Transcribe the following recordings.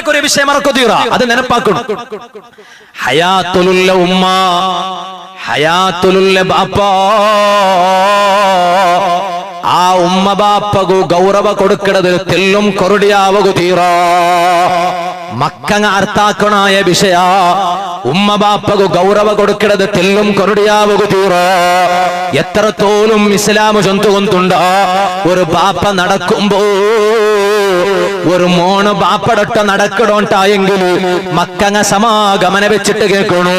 കേക്കൊരു വിഷയം മറക്കു തീറ അത് നെനപ്പാക്കണം. ഹയാത്തുലുള്ള ഉമ്മ, ഹയാത്തുലുള്ള ബാപ്പ, ಆ ಉಮ್ಮ ಬಾಪಗೂ ಗೌರವ ಕೊಡುಕಡದು ತೆಲ್ಲುಂ ಕೊರಡಿಯಾವಗು ತೀರ ಮಕ್ಕಂಗ ಅರ್ಥಾಕಣಾಯ ವಿಷಯ. ഉമ്മ ബാപ്പകു ഗൗരവ കൊടുക്കണത് തെല്ലും കൊരടിയാവുക തീറ. എത്രത്തോളം ഇസ്ലാമു ചൊന്തുകൊണ്ടുണ്ട ഒരു ബാപ്പ നടക്കുമ്പോ ഒരു മോണ് ബാപ്പടൊട്ട നടക്കണോണ്ടായെങ്കിൽ മക്കങ്ങ സമാഗമന വെച്ചിട്ട് കേൾക്കണു.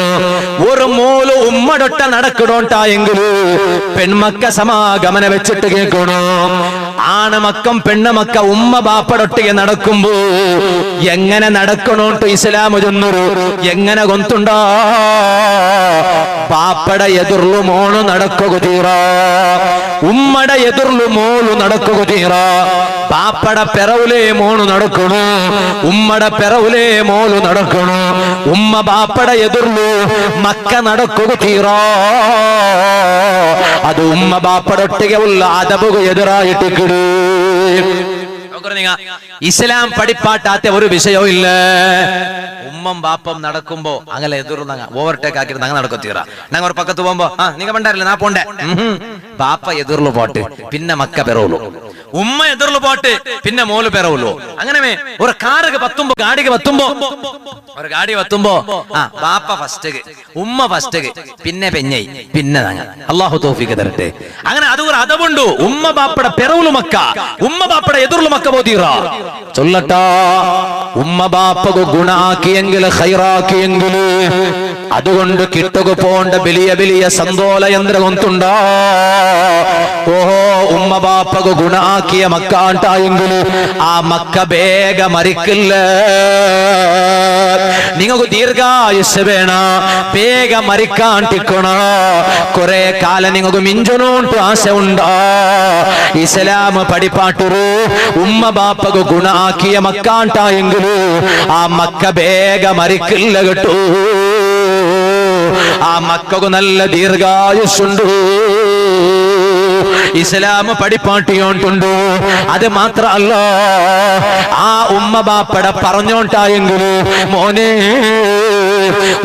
ഒരു മോള് ഉമ്മടൊട്ട നടക്കണോണ്ടായെങ്കിൽ പെൺമക്ക സമാഗമന വെച്ചിട്ട് കേൾക്കണു. ആണമക്കം പെണ്ണമക്ക ഉമ്മ ബാപ്പടൊട്ടിಗೆ നടക്കുമ്പോ എങ്ങനെ നടക്കണോട്ട് ഇസ്ലാമു ചൊന്നൊരു എങ്ങനെ ഗൊಂತುಂಡ ബാപ്പട എതിർಲು മോള് നടക്കുക തീറ, ഉമ്മട എതിർಲು മോള് നടക്കുക തീറ. ബാപ്പട പെറവുലേ മോള് നടക്കണു, ഉമ്മട പെറവുലേ മോള് നടക്കണു. ഉമ്മ ബാപ്പട എതിർಲು മക്ക നടക്കുക തീറ. അത് ഉമ്മ ബാപ്പടൊട്ടിಗೆ ഉള്ള അതബുക എതിരായിട്ട് കിടു. ഇസ്ലാം പഠിപ്പാട്ടാത്ത ഒരു വിഷയവും ഇല്ല. ഉമ്മം ബാപ്പം നടക്കുമ്പോ അങ്ങനെ എതിർന്നങ്ങ ഓവർടേക്ക് ആക്കിട്ട് അങ്ങ് നടക്കത്തീറ. ഞങ്ങൾ ഒരു പക്കത്ത് പോകുമ്പോ നിങ്ങ പണ്ടാരില്ല നാ പോണ്ടേ, ബാപ്പ എതിർಲು പോട്ട് പിന്നെ മക്ക പെറവുള്ളൂ, ഉമ്മ എതിർಲು പോട്ട് പിന്നെ മോള് പെറവുള്ളൂ. അങ്ങനെ ഒരു കാറ് പത്തുമ്പോ ഗാഡിക്ക് പത്തുമ്പോ ഒരു ഗാഡി പത്തുമ്പോ ബാപ്പ ഫസ്റ്റ്, ഉമ്മ ഫസ്റ്റ്, പിന്നെ പെഞ്ഞൈ, പിന്നെ ഞങ്ങ. അള്ളാഹു തൗഫീഖ് തരട്ടെ. അങ്ങനെ അത് ഒരു അതവുണ്ടു. ഉമ്മ ബാപ്പട പെറവുള്ളു മക്ക, ഉമ്മ ബാപ്പട എതിർಲು മക്ക പോതീറ. ചൊല്ലട്ടാ ഉമ്മ ബാപ്പകു ഗുണാക്കിയെങ്കിൽ ഹൈറാക്കിയെങ്കിൽ അതുകൊണ്ട് കിട്ടുക പോണ്ട വലിയ വലിയ സന്തോല യന്ത്രം ഒന്നുണ്ട. ഓഹോ ഉമ്മ ബാപ്പകു ഗുണാക്കിയ മക്കാണ്ടായെങ്കിൽ ആ മക്ക ಬೇಗ മരിക്കില്ല. നിങ്ങൾക്ക് ദീർഘായുസ് വേണ, ಬೇಗ മരിക്കാണ്ടിക്കണ, കുറെ കാലം നിങ്ങൾക്ക് മിഞ്ചനോണ്ട് ആശ ഉണ്ടാ. ഇസ്ലാം പഠിപ്പാട്ടൊരു ഉമ്മ ബാപ്പകു ഗുണാക്കിയ മക്കാണ്ടായെങ്കിൽ ആ മക്ക ಬೇಗ മരിക്കില്ല കേട്ടോ. ആ മക്കൾക്ക് നല്ല ദീർഘായുസ്സുണ്ട്. ഇസ്ലാം പഠിപ്പാട്ടിയോണ്ടുണ്ട്. അത് മാത്രല്ല ആ ഉമ്മ ബാപ്പട പറഞ്ഞോണ്ടായെങ്കിൽ മോനെ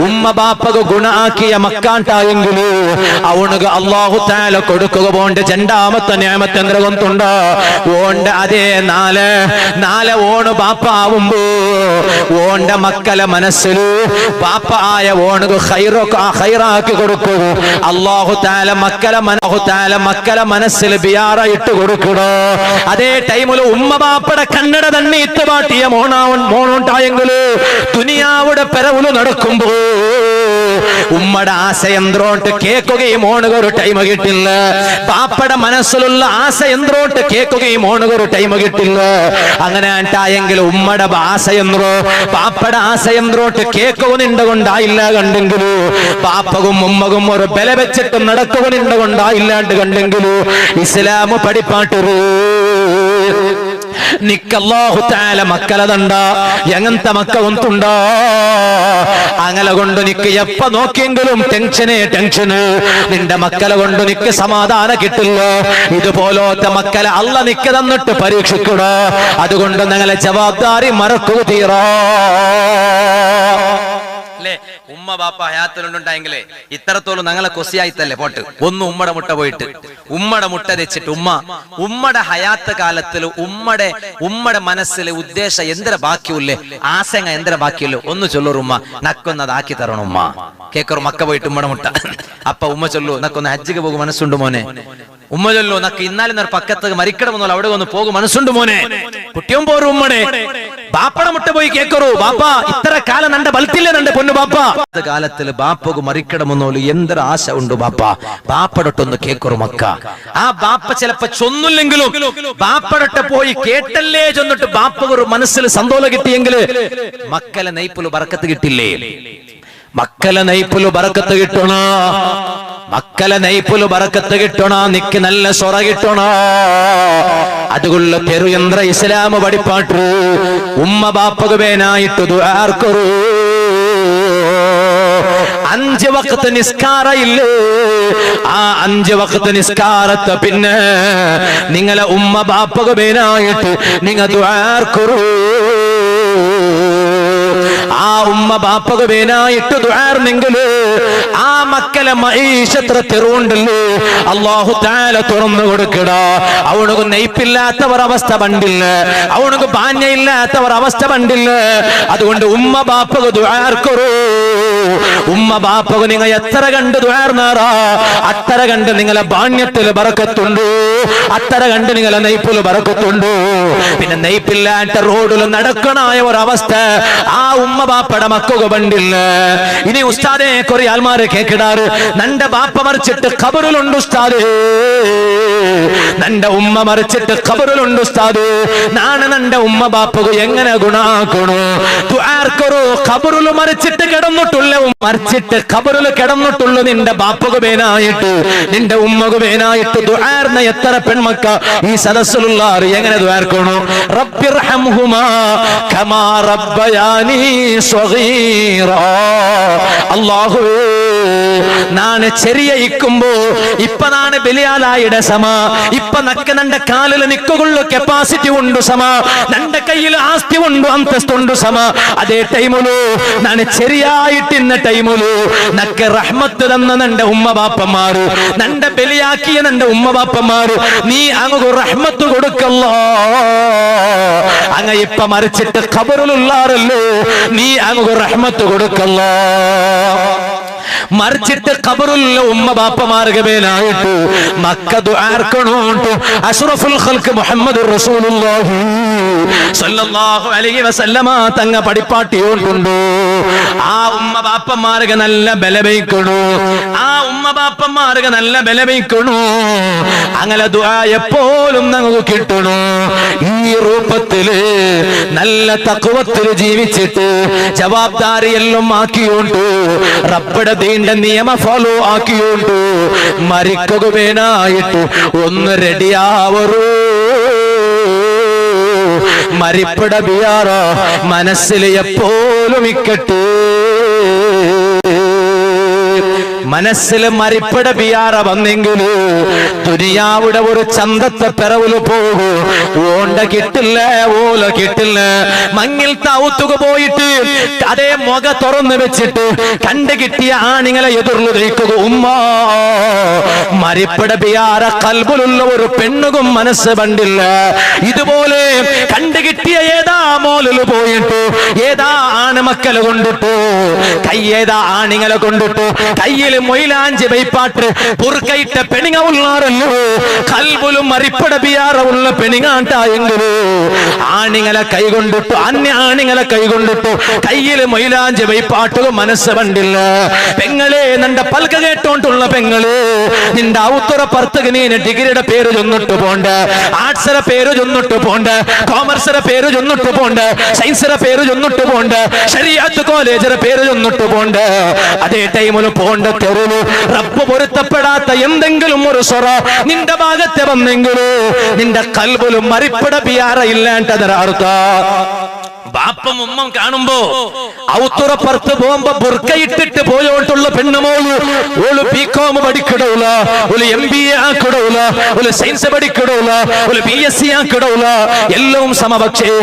ഉമ്മ ബാപ്പക ഗുണാക്കിയ മക്കാണ്ടായെങ്കിൽ അവണക്ക് അല്ലാഹു തആല കൊടുക്കുക പോണ്ട് രണ്ടാമത്തെ നിഅമത്ത് എന്തുകൊണ്ടുണ്ട ഓണ്ട അതേ നാല് ഓണ് ബാപ്പ ആവുമ്പോ ഓണ്ട മക്കളെ മനസ്സിൽ ബാപ്പ ആയ ഓണക്ക് ഖൈറാക്കി കൊടുക്കുക അല്ലാഹു തആല മക്കളെ മനസ്സിൽ ബിയാറ ഇട്ട് കൊടുക്കണോ. അതേ ടൈമിൽ ഉമ്മ ബാപ്പടെ കണ്ണട തന്നെ ഇത്തുപാട്ടിയ മോണുണ്ടായെങ്കിൽ ദുനിയാവുടെ പെരവുല് നടക്കുമ്പോ ഉമ്മയുടെ ആശയന്ത്രോട്ട് കേൾക്കുകയും മോണുകൊരു ടൈം കിട്ടില്ല. ബാപ്പയുടെ മനസ്സിലുള്ള ആശയന്ത്രോട്ട് കേൾക്കുകയും മോണുകൊരു ടൈം കിട്ടില്ല. അങ്ങനെ ആയെങ്കിൽ ഉമ്മയുടെ ആശയന്ത്രോ ബാപ്പയുടെ ആശയന്ത്രോട്ട് കേൾക്കുന്നുണ്ട് കൊണ്ടായില്ല കണ്ടെങ്കിലു, ബാപ്പകും ഉമ്മകും ഒരു ബല വെച്ചിട്ട് നടക്കുന്നുണ്ട് കൊണ്ടായില്ലാണ്ട് കണ്ടെങ്കിലു ഇസ്ലാമു പഠിപ്പാട്ടൊരു നിക്കല്ലാഹു തആല മക്കളതണ്ട എങ്ങനത്തെ മക്ക ഒന്നുണ്ടോ. അങ്ങനെ കൊണ്ട് നിക്ക് എപ്പ നോക്കിയെങ്കിലും ടെൻഷന്. നിന്റെ മക്കളെ കൊണ്ട് നിക്ക് സമാധാനം കിട്ടില്ല. ഇതുപോലത്തെ മക്കളെ അല്ല നിക്ക് തന്നിട്ട് പരീക്ഷിക്കുക. അതുകൊണ്ട് നിങ്ങളെ ജവാബ്ദാരി മറക്കുക തീറാ. ഉമ്മ ബാപ്പ ഹയാത്തിലുണ്ടായെങ്കിലേ ഇത്രത്തോളം ഞങ്ങളെ കൊസിയായിത്തല്ലേ പോട്ട്. ഒന്ന് ഉമ്മടെ മുട്ട പോയിട്ട് ഉമ്മടെ മുട്ട തെച്ചിട്ട് ഉമ്മടെ ഹയാത്ത് കാലത്തിൽ ഉമ്മടെ മനസ്സിലെ ഉദ്ദേശം എന്തിനാ ബാക്കിയുള്ളേ, ആശങ്ക എന്തിനാ ബാക്കിയുള്ളൂ ഒന്ന് ചൊല്ലൂർ ഉമ്മ നക്കൊന്നതാക്കി തരണം ഉമ്മ. കേക്കറു മക്ക പോയിട്ട് ഉമ്മടെ മുട്ട അപ്പ ഉമ്മ ചൊല്ലു നക്കൊന്ന് ഹജ്ജിക്ക് പോകും മനസ്സുണ്ട് മോനെ. ഉമ്മ ചൊല്ലു നക്ക് ഇന്നാലും പക്കത്ത് മരിക്കണമെന്നോ അവിടെ ഒന്ന് പോകും മനസ്സുണ്ട് മോനെ. കുട്ടിയും പോരും ഉമ്മടെ ബാപ്പടെ മുട്ട പോയി കേക്കറു ബാപ്പ ഇത്ര കാലം നന്റെ ബലത്തില്ലേ നന്റെ പൊന്നു ബാപ്പ കാലത്തിൽ ബാപ്പക്ക് മരിക്കണമെന്നോല് എന്തൊരു ആശ ഉണ്ട് ബാപ്പ. ബാപ്പടൊട്ടൊന്ന് കേക്കറു മക്ക. ആ ബാപ്പ ചിലപ്പോ ചൊന്നില്ലെങ്കിലും ബാപ്പടൊട്ട പോയി കേട്ടല്ലേ ചൊന്നിട്ട് ബാപ്പ ഒരു മനസ്സിൽ സന്തോഷം കിട്ടിയെങ്കിൽ മക്കളെ നെയ്പുല് ബറക്കത്ത് കിട്ടില്ലേ. മക്കളെ നെയ്പുല് ബറക്കത്ത് കിട്ടണ, മക്കളെ നെയ്പുല് ബറക്കത്ത് കിട്ടണ, നിക്ക് നല്ല സൊറ കിട്ടണ. അതുകൊള്ള തെരുയന്ത്ര ഇസ്ലാമ പഠിപ്പാട്ടു ഉമ്മ ബാപ്പക്ക് വേനായിട്ട് ദുആർക്കറു. 5 വഖത്ത് നിസ്കാര ഇല്ലേ, ആ 5 വഖത്ത് നിസ്കാരത്തെ പിന്നെ നിങ്ങളെ ഉമ്മ ബാപ്പക്ക് വേനായിട്ട് നിങ്ങ ദുആർക്കറു. ഉമ്മ ബാപ്പക്ക് വേനായിട്ട് ദുആർന്നെങ്കിൽ ആ മക്കളെ മഈശത്ര തെറുണ്ടല്ലോ അല്ലാഹു തആല തുറന്നു കൊടുക്കടാ. അവനക്ക് നെയ്പ്പില്ലാത്തവർ അവസ്ഥ പണ്ടില്ല, അവനക്ക് പാഞ്ഞയില്ലാത്തവർ അവസ്ഥ പണ്ടില്ല. അതുകൊണ്ട് ഉമ്മ ബാപ്പക്ക് ദുആർക്കറൂ. ഉമ്മ ബാപ്പക്ക് നിങ്ങൾ എത്ര കണ്ട് ദുആർനാറാ അത്ര കണ്ട് നിങ്ങളെ ബാണ്യത്തിൽ ബറക്കത്തുണ്ട്, അത്ര കണ്ട് നിങ്ങളെ നെയ്പ്പിൽ ബറക്കത്തുണ്ട്. പിന്നെ നെയ്പ്പില്ലാത്ത റോഡിൽ നടക്കണായ ഒരവസ്ഥ ആ ഉമ്മ ബാപ്പയുടെ മക്കൾക്ക് പണ്ടില്ല. ഇനി ഉസ്താദെ കുറെ ആൾമാരെ കേക്കിടാറ് നന്റെ ബാപ്പ മറിച്ചിട്ട് ഖബറിലുണ്ട് ഉസ്താദേ, നന്റെ ഉമ്മ മറിച്ചിട്ട് ഖബറിലുണ്ട് ഉസ്താദേ. നാണ് നന്റെ ഉമ്മ ബാപ്പക്ക് എങ്ങനെ ഗുണാക്കണു? ദുആർക്കറൂ. ഖബറിൽ മറിച്ചിട്ട് കിടന്നിട്ടുള്ള മറിച്ചിട്ട് ഖബറിൽ കിടന്നിട്ടുള്ളൂ നിന്റെ ബാപ്പക്ക് വേനായിട്ട് നിന്റെ ഉമ്മക്ക് വേനായിട്ട് ദുആർന്ന എത്ര പെൺമക്ക ഈ സദസ്സിലുള്ള എങ്ങനെ ദുആർക്കണു? റബ്ബിർഹംഹുമാ കമാ റബ്ബയാനി സ്വഗീറാ. അല്ലാഹുവേ നാണ് ചെറിയ ഇക്കുമ്പോ ഇപ്പൊ നാണ് ബലിയാലായുടെ സമ, ഇപ്പൊ നക്ക നന്റെ കാലിൽ നിക്കുള്ള കപ്പാസിറ്റി ഉണ്ട് സമ, നന്റെ കയ്യിൽ ആസ്തി ഉണ്ട് അന്തസ്തുണ്ട് സമ. അതേ ടൈമിലു നാണ് ചെറിയായിട്ട് ഇന്ന ടൈമിലു നക്ക് റഹ്മത്ത് തന്ന നന്റെ ഉമ്മ ബാപ്പന്മാര്, നന്റെ ബലിയാക്കിയ നന്റെ ഉമ്മ ബാപ്പന്മാര്, നീ അങ്ങ് റഹ്മത്ത് കൊടുക്കല്ലോ. അങ്ങ ഇപ്പൊ മറിച്ചിട്ട് ഖബറിലുള്ളാറല്ലോ, നീ അങ്ങ് റഹ്മത്ത് കൊടുക്കല്ലോ. മറിച്ചിട്ട് ഖബറുള്ള ഉമ്മ ബാപ്പമാർക്ക് മേലായിട്ട് മക്ക ദുആർക്കണോണ്ട് അഷ്റഫുൽ ഖൽഖ് മുഹമ്മദുർ റസൂലുള്ളാഹി സ്വല്ലല്ലാഹു അലൈഹി വസല്ലമ തങ്ങ പടിപ്പാട്ടിയോണ്ടുണ്ട്. ആ ഉമ്മ ബാപ്പമാർക്ക് നല്ല ബലവയ്ക്കണു, ആ ഉമ്മ ബാപ്പമാർക്ക് നല്ല ബലവയ്ക്കണു. അങ്ങനെ ദുആ എപ്പോഴും നമുക്ക് കിട്ടണു. ഈ രൂപത്തില് നല്ല തഖ്വത്തിൽ ജീവിച്ചിട്ട് ജവാബ്ദാരിയെല്ലാം ആക്കിയോണ്ട് റബ്ബടെ ദീന്റെ നിയമ ഫോളോ ആക്കിയോണ്ട് മരിക്കുക വേനായിട്ട് ഒന്ന് റെഡിയാവറൂ. മരിപ്പട ബിയാറ മനസ്സിൽ എപ്പോഴും ഇക്കട്ടെ, മനസ്സിൽ മരിപ്പട ബിയാറ വന്നെങ്കില് ദുനിയാവുടെ ഒരു ചന്തത്തെ പിറവില് പോകൂ. ഓണ്ട കിട്ടില്ല, ഓല കിട്ടില്ല. മങ്ങിൽ തൗത്തുക പോയിട്ട് അതേ മുഖ തുറന്നു വെച്ചിട്ട് കണ്ടു കിട്ടിയ ആണിങ്ങളെ എതിർന്നു തേക്കുക. ഉമ്മ മരിപ്പട ബിയാറ കൽബിലുള്ള ഒരു പെണ്ണുകും മനസ്സ് പണ്ടില്ല. ഇതുപോലെ കണ്ടു കിട്ടിയ ഏതാ മോലില് പോയിട്ട് ഏതാ ആണുമക്കളെ കൊണ്ടിട്ടു, കയ്യേതാ ആണിങ്ങളെ കൊണ്ടിട്ടു, കയ്യിൽ മൊയിലാഞ്ചി വൈപ്പാട്ട് പുറക്കയിട്ട പെണിങ്ങ ഉള്ളാറല്ലോ. കൽബുലും മറിപ്പട ബിയാറ ഉള്ള പെണിങ്ങാട്ടായെങ്കിലോ ആണിങ്ങളെ കൈകൊണ്ടിട്ടു, അന്യ ആണിങ്ങളെ കൈകൊണ്ടിട്ടു, കയ്യിൽ മൊയിലാഞ്ചി വൈപ്പാട്ടുക മനസ്സ് പണ്ടില്ല. പെങ്ങളെ നിന്റെ പൽക കേട്ടോണ്ടുള്ള പെങ്ങളെ നിന്റെ ഔത്തറ പർത്തക നീ ഡിഗ്രിയുടെ പേര് ചൊന്നിട്ട് പോണ്ട, ആർട്സിന്റെ പേര് ചൊന്നിട്ട് പോണ്ട, കോമേഴ്സിന്റെ പേര് ചൊന്നിട്ട് പോണ്ട, സയൻസിന്റെ പേര് ചൊന്നിട്ട് പോണ്ട, ശരീഅത്ത് കോളേജിന്റെ പേര് ചൊന്നിട്ട് പോണ്ട. അതേ ടൈമിൽ പോണ്ട തെരുവ് റബ്ബ് പൊരുത്തപ്പെടാത്ത എന്തെങ്കിലും ഒരു സ്വറ നിന്റെ ഭാഗത്തെ വന്നെങ്കിലോ നിന്റെ കൽബിലും മറിപ്പട ബിയാറ ഇല്ലാണ്ടതർത്ഥ. ബാപ്പം ഉമ്മം കാണുമ്പോ ഔത്തുറപ്പുറത്ത് പോകുമ്പോ ബുർക്കയിട്ടിട്ട് പോയോട്ടുള്ള പെണ്ണുമോള് ഓള് ബികോം പഠിക്കടൂല, ഒരു MBA ആക്കിടൂല, ഒരു സയൻസ് പഠിക്കടൂല, ഒരു BSc ആക്കിടൂല, എല്ലാം സമപക്ഷേ